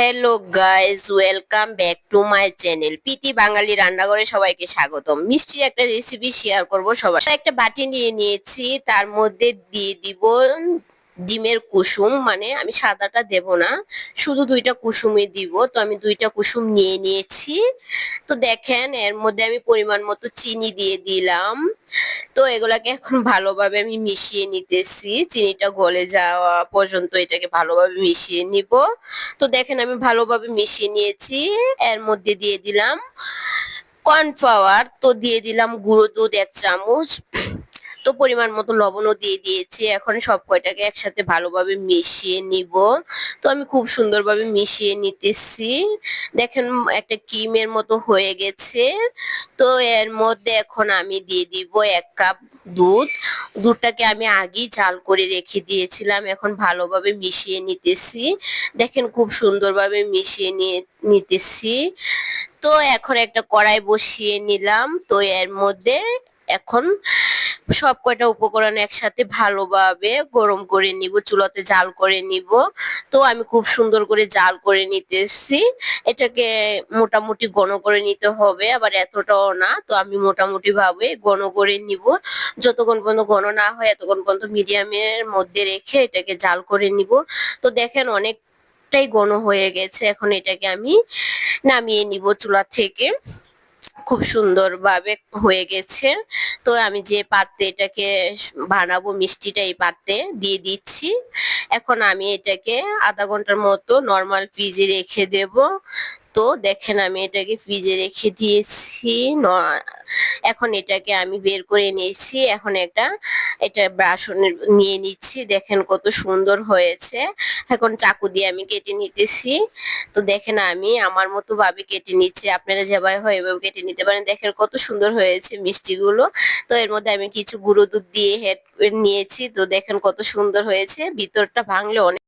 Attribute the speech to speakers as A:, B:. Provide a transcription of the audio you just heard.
A: Hello guys, welcome back to my channel Priti Bangali রান্নাঘরে সবাইকে স্বাগতম। মিষ্টির একটা রেসিপি শেয়ার করব সবার সাথে। একটা বাটি নিয়ে নিয়েছি, তার মধ্যে দিয়ে দিব ডিমের কুসুম। মানে আমি সাদাটা দেব না, শুধু দুইটা কুসুমই দিব। তো আমি দুইটা কুসুম নিয়ে নিয়েছি। তো দেখেন এর মধ্যে আমি পরিমাণ মতো চিনি দিয়ে দিলাম। তো এগুলাকে এখন ভালোভাবে আমি মিশিয়ে নিতেছি, চিনিটা গলে যাওয়া পর্যন্ত এটাকে ভালোভাবে মিশিয়ে নিব। তো দেখেন আমি ভালোভাবে মিশিয়ে নিয়েছি। এর মধ্যে দিয়ে দিলাম কর্নফ্লাওয়ার, তো দিয়ে দিলাম গুঁড়ো দুধ 1 চামচ। তো পরিমাণ মতো লবণও দিয়ে দিয়েছি। এখন সব কয়টাকে একসাথে ভালোভাবে মিশিয়ে নিব। তো আমি খুব সুন্দরভাবে মিশিয়ে নিতেছি। দেখেন একটা ক্রিমের মতো হয়ে গেছে। তো এর মধ্যে এখন আমি দিয়ে দিব 1 কাপ দুধ। দুধটাকে আমি আগেই জাল করে রেখে দিয়েছিলাম, এখন ভালোভাবে মিশিয়ে নিতেছি। দেখেন খুব সুন্দরভাবে মিশিয়ে নিতেছি। তো এখন একটা কড়াই বসিয়ে নিলাম। তো এর মধ্যে এখন সব কয়টা উপকরণ একসাথে ভালোভাবে গরম করে নিব, চুলাতে জাল করে নিব। তো আমি খুব সুন্দর করে জাল করে নিতেছি। এটাকে মোটামুটি ঘন করে নিতে হবে, আবার এতটাও না। তো আমি মোটামুটি ভাবে ঘন করে নিব। যতক্ষণ পর্যন্ত ঘন না হয় এতক্ষণ পর্যন্ত মিডিয়ামের মধ্যে রেখে এটাকে জাল করে নিব। তো দেখেন অনেকটাই ঘন হয়ে গেছে। এখন এটাকে আমি নামিয়ে নিব চুলা থেকে। খুব সুন্দরভাবে হয়ে গেছে। তো আমি যে পাত্রে এটাকে বানাবো মিষ্টিটা, এই পাত্রে দিয়ে দিচ্ছি। এখন আমি এটাকে আধা ঘন্টার মতো নর্মাল ফ্রিজে রেখে দেব। তো দেখেন আমি এটাকে ফ্রিজে রেখে দিয়েছি। এখন এটাকে আমি বের করে নিয়েছি। এখন এটা ব্রাশনে নিয়ে নিচ্ছি। দেখেন কত সুন্দর হয়েছে। এখন চাকু দিয়ে আমি কেটে নিতেছি। তো দেখেন আমি আমার মতো ভাবে কেটে নিচ্ছি, আপনারা যেভাবে হয় এভাবে কেটে নিতে পারেন। দেখেন কত সুন্দর হয়েছে মিষ্টিগুলো। তো এর মধ্যে আমি কিছু গুঁড়ো দুধ দিয়ে হেড নিয়েছি। তো দেখেন কত সুন্দর হয়েছে, ভিতরটা ভাঙলে অনেক